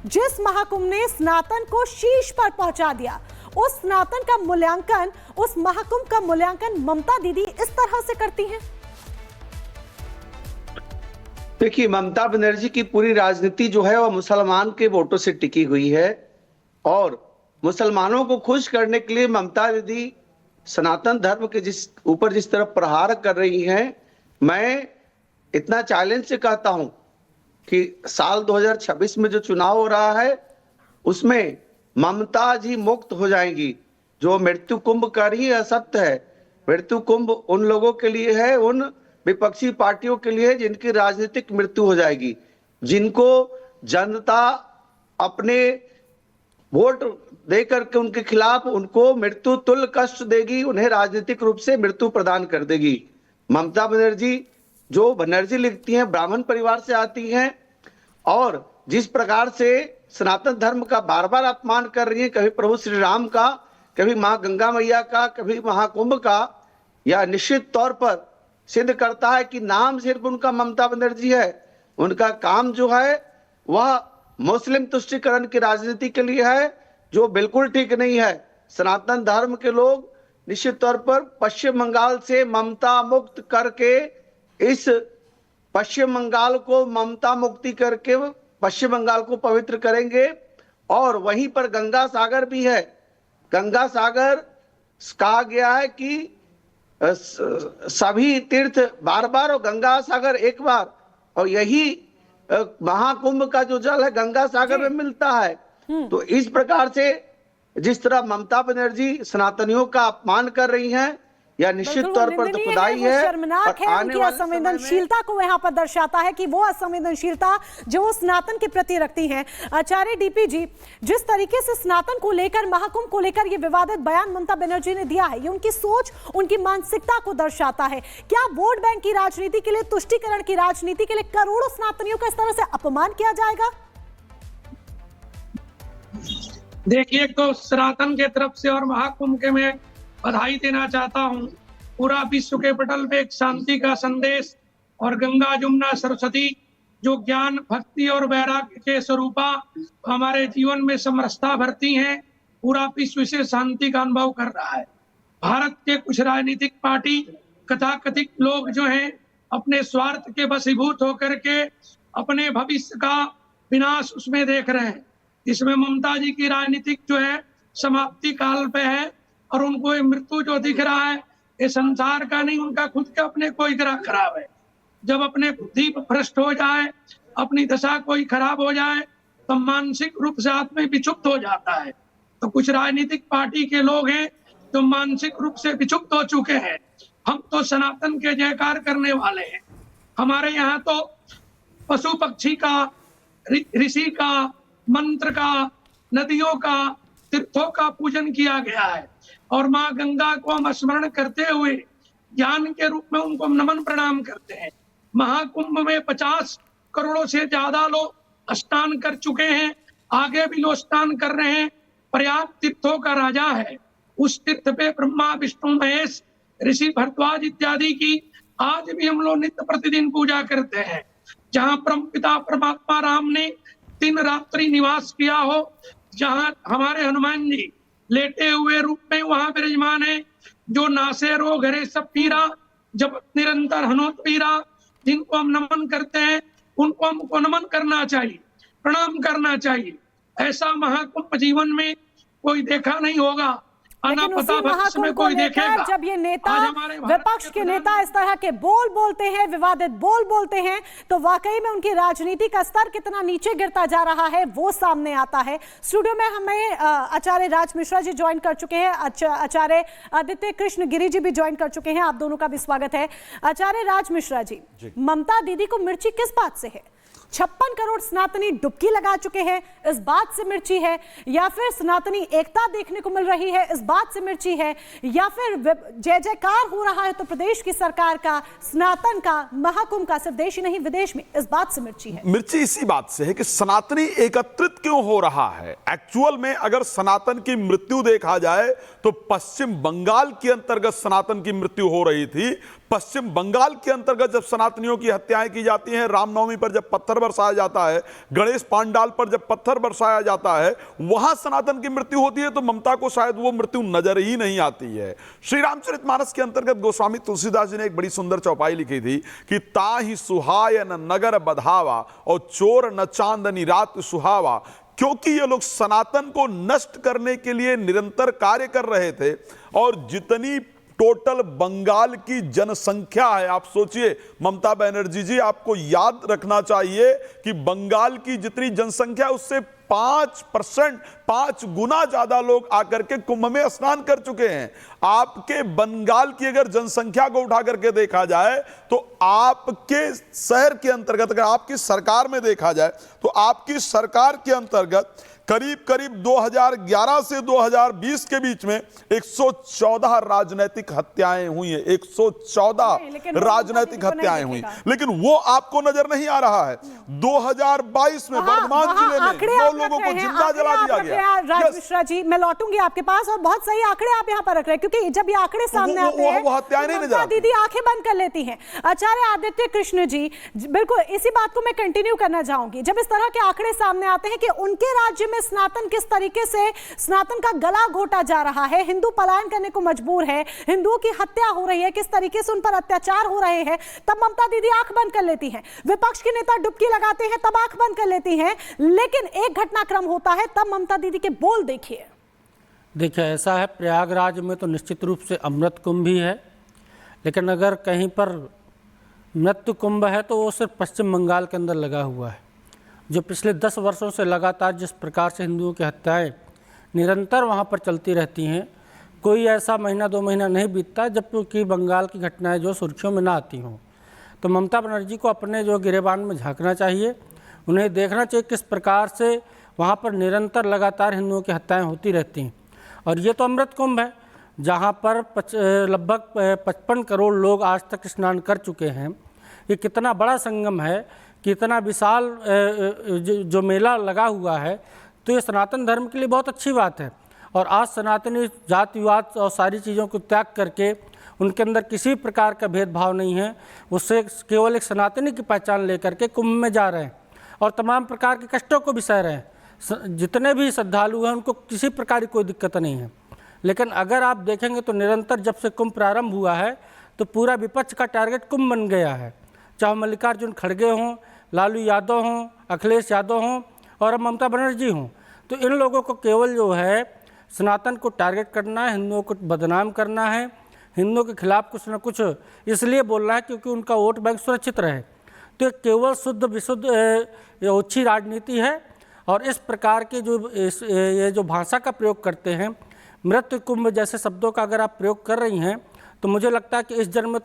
जिस महाकुंभ ने सनातन को शीर्ष पर पहुंचा दिया, उस सनातन का मूल्यांकन, उस महाकुंभ का मूल्यांकन ममता दीदी इस तरह से करती हैं। देखिए, ममता बनर्जी की पूरी राजनीति जो है वह मुसलमान के वोटों से टिकी हुई है और मुसलमानों को खुश करने के लिए ममता दीदी सनातन धर्म के जिस तरफ प्रहार कर रही हैं, मैं इतना चैलेंज से कहता हूं कि साल 2026 में जो चुनाव हो रहा है उसमें ममता जी मुक्त हो जाएंगी। जो मृत्यु कुंभ का ही असत्य है, मृत्यु कुंभ उन लोगों के लिए है, उन विपक्षी पार्टियों के लिए जिनकी राजनीतिक मृत्यु हो जाएगी, जिनको जनता अपने वोट देकर के उनके खिलाफ उनको मृत्यु तुल्य कष्ट देगी, उन्हें राजनीतिक रूप से मृत्यु प्रदान कर देगी। ममता बनर्जी जो बनर्जी लिखती हैं, ब्राह्मण परिवार से आती हैं और जिस प्रकार से सनातन धर्म का बार बार अपमान कर रही है, कभी प्रभु श्री राम का, कभी मां गंगा मैया का, कभी महाकुंभ का, यह निश्चित तौर पर सिद्ध करता है कि नाम सिर्फ उनका ममता बनर्जी है, उनका काम जो है वह मुस्लिम तुष्टीकरण की राजनीति के लिए है, जो बिल्कुल ठीक नहीं है। सनातन धर्म के लोग निश्चित तौर पर पश्चिम बंगाल से ममता मुक्त करके, इस पश्चिम बंगाल को ममता मुक्ति करके पश्चिम बंगाल को पवित्र करेंगे। और वहीं पर गंगा सागर भी है। गंगा सागर कहा गया है कि सभी तीर्थ बार बार और गंगा सागर एक बार, और यही महाकुंभ का जो जल है गंगा सागर में मिलता है। तो इस प्रकार से जिस तरह ममता बनर्जी सनातनियों का अपमान कर रही हैं, यह निश्चित तौर पर दुखदाई है, शर्मनाक है। उनकी असंवेदनशीलता को यहाँ पर दर्शाता है कि वो असंवेदनशीलता जो वो सनातन के प्रति रखती हैं। आचार्य डीपी जी, जिस तरीके से सनातन को लेकर, महाकुंभ को लेकर ये विवादित बयान ममता बनर्जी ने दिया है, ये उनकी सोच, उनकी मानसिकता को दर्शाता है। क्या वोट बैंक की राजनीति के लिए, तुष्टीकरण की राजनीति के लिए करोड़ों सनातनियों का इस तरह से अपमान किया जाएगा? देखिए, तो सनातन के तरफ से और महाकुंभ के मैं बधाई देना चाहता हूं। पूरा विश्व के पटल पे एक शांति का संदेश, और गंगा जमुना सरस्वती जो ज्ञान, भक्ति और वैराग्य के स्वरूपा हमारे जीवन में समरसता भरती हैं, पूरा विश्व से शांति का अनुभव कर रहा है। भारत के कुछ राजनीतिक पार्टी, कथाकथित लोग जो हैं, अपने स्वार्थ के वशीभूत होकर के अपने भविष्य का विनाश उसमें देख रहे हैं। इसमें ममता जी की राजनीतिक जो है समाप्ति काल पे है, और उनको ये मृत्यु जो दिख रहा है ये संसार का नहीं, उनका खुद का अपने कोई ग्रह खराब है। जब अपने बुद्धि भ्रष्ट हो जाए, अपनी दशा कोई खराब हो जाए, तो मानसिक रूप से आदमी विक्षुब्ध हो जाता है। तो कुछ राजनीतिक पार्टी के लोग हैं जो मानसिक रूप से विक्षुब्ध हो चुके हैं। हम तो सनातन के जयकार करने वाले हैं। हमारे यहाँ तो पशु पक्षी का, ऋषि का, मंत्र का, नदियों का, तीर्थों का पूजन किया गया है, और माँ गंगा को हम स्मरण करते हुए ज्ञान के रूप में उनको नमन प्रणाम करते हैं। महाकुंभ में 50 करोड़ों से ज्यादा लोग स्नान कर चुके हैं, आगे भी लोग स्नान कर रहे हैं। प्रयाग तीर्थों का राजा है। उस तीर्थ पे ब्रह्मा, विष्णु, महेश, ऋषि भरद्वाज इत्यादि की आज भी हम लोग नित्य प्रतिदिन पूजा करते हैं। जहाँ परमपिता परमात्मा राम ने 3 रात्रि निवास किया हो, जहाँ हमारे हनुमान जी लेटे हुए रूप में वहां विराजमान है। जो नासे रोग हरे सब पीरा, जब निरंतर हनुमत पीरा, जिनको हम नमन करते हैं उनको हमको नमन करना चाहिए, प्रणाम करना चाहिए। ऐसा महाकुंभ जीवन में कोई देखा नहीं होगा। लेकिन उसी महाकुंभ को लेकर जब ये नेता, विपक्ष के नेता इस तरह के बोल बोलते हैं, विवादित बोल बोलते हैं, तो वाकई में उनकी राजनीति का स्तर कितना नीचे गिरता जा रहा है वो सामने आता है। स्टूडियो में हमें आचार्य राज मिश्रा जी ज्वाइन कर चुके हैं, आचार्य आदित्य कृष्ण गिरी जी भी ज्वाइन कर चुके हैं। आप दोनों का भी स्वागत है। आचार्य राज मिश्रा जी, ममता दीदी को मिर्ची किस बात से है? 56 करोड़ सनातनी डुबकी लगा चुके हैं, इस बात से मिर्ची है? या फिर सनातनी एकता देखने को मिल रही है, इस बात से मिर्ची है? या फिर जय जयकार हो रहा है तो प्रदेश की सरकार का, सनातन का, महाकुंभ का, सिर्फ देश ही नहीं विदेश में, इस बात से मिर्ची है? मिर्ची इसी बात से है कि सनातनी एकत्रित क्यों हो रहा है। एक्चुअल में अगर सनातन की मृत्यु देखा जाए तो पश्चिम बंगाल के अंतर्गत सनातन की मृत्यु हो रही थी, पश्चिम बंगाल के अंतर्गत जब सनातनियों की हत्याएं की जाती हैं, रामनवमी पर जब पत्थर बरसाया जाता है, गणेश पांडाल पर जब पत्थर बरसाया जाता है, वहां सनातन की मृत्यु होती है, तो ममता को शायद वो मृत्यु नजर ही नहीं आती है। श्री रामचरितमानस के अंतर्गत गोस्वामी तुलसीदास जी ने एक बड़ी सुंदर चौपाई लिखी थी कि ताहि सुहाय न नगर बधावा और चोर न चांदनी रात सुहावा, क्योंकि ये लोग सनातन को नष्ट करने के लिए निरंतर कार्य कर रहे थे। और जितनी टोटल बंगाल की जनसंख्या है, आप सोचिए ममता बनर्जी जी, आपको याद रखना चाहिए कि बंगाल की जितनी जनसंख्या उससे 5%, 5 गुना ज्यादा लोग आकर के कुंभ में स्नान कर चुके हैं। आपके बंगाल की अगर जनसंख्या को उठा करके देखा जाए तो आपके शहर के अंतर्गत, अगर आपकी सरकार में देखा जाए तो आपकी सरकार के अंतर्गत करीब करीब 2011 से 2020 के बीच में 114 राजनीतिक हत्याएं हुई हैं। 114 राजनीतिक हत्याएं हुई, लेकिन वो आपको नजर नहीं आ रहा है। 2022 में वर्धमान जिले में 9 लोगों को जिंदा जला दिया गया। राज मिश्रा जी, मैं लौटूंगी आपके पास, और बहुत सही आंकड़े आप यहाँ पर रख रहे हैं, क्योंकि जब ये आंकड़े सामने आते हैं वो हत्याएं नहीं नजर आती। दीदी आंखें बंद कर लेती हैं। आचार्य आदित्य कृष्ण जी, बिल्कुल इसी बात को मैं कंटिन्यू करना चाहूंगी। जब इस तरह के आंकड़े सामने आते हैं कि उनके राज्य में सनातन किस तरीके से सनातन का गला घोटा जा रहा है, हिंदू पलायन करने को मजबूर है, हिंदुओं की हत्या हो रही है, किस तरीके से उन पर अत्याचार हो रहे हैं, तब ममता दीदी आंख बंद कर लेती हैं। विपक्ष के नेता डुबकी लगाते हैं, तब आंख बंद कर लेती हैं। लेकिन एक घटनाक्रम होता है, तब ममता दीदी के बोल देखिए। देखिए, ऐसा है, प्रयागराज में तो निश्चित रूप से अमृत कुंभ ही है, लेकिन अगर कहीं पर मृत्यु कुंभ है तो वो सिर्फ पश्चिम बंगाल के अंदर लगा हुआ है। जो पिछले 10 वर्षों से लगातार जिस प्रकार से हिंदुओं की हत्याएं निरंतर वहां पर चलती रहती हैं, कोई ऐसा महीना 2 महीना नहीं बीतता जबकि बंगाल की घटनाएं जो सुर्खियों में ना आती हों। तो ममता बनर्जी को अपने जो गिरेबान में झांकना चाहिए, उन्हें देखना चाहिए किस प्रकार से वहाँ पर निरंतर लगातार हिंदुओं की हत्याएँ होती रहती हैं। और ये तो अमृत कुंभ है, जहाँ पर लगभग 55 करोड़ लोग आज तक स्नान कर चुके हैं। ये कितना बड़ा संगम है, कितना विशाल जो मेला लगा हुआ है, तो ये सनातन धर्म के लिए बहुत अच्छी बात है। और आज सनातनी जातिवाद और सारी चीज़ों को त्याग करके उनके अंदर किसी प्रकार का भेदभाव नहीं है, उससे केवल एक सनातनी की पहचान लेकर के कुंभ में जा रहे हैं और तमाम प्रकार के कष्टों को भी सह रहे हैं। जितने भी श्रद्धालु हैं उनको किसी प्रकार की कोई दिक्कत नहीं है। लेकिन अगर आप देखेंगे तो निरंतर जब से कुंभ प्रारंभ हुआ है तो पूरा विपक्ष का टारगेट कुंभ बन गया है, चाहे मल्लिकार्जुन खड़गे हों, लालू यादव हों, अखिलेश यादव हों और अब ममता बनर्जी हों। तो इन लोगों को केवल जो है सनातन को टारगेट करना है, हिंदुओं को बदनाम करना है, हिंदुओं के खिलाफ कुछ न कुछ इसलिए बोलना है क्योंकि उनका वोट बैंक सुरक्षित रहे। तो ये केवल शुद्ध विशुद्ध ओछी राजनीति है। और इस प्रकार के ये जो भाषा का प्रयोग करते हैं, मृत्यु कुंभ जैसे शब्दों का अगर आप प्रयोग कर रही हैं, तो मुझे लगता है कि इस जन्म में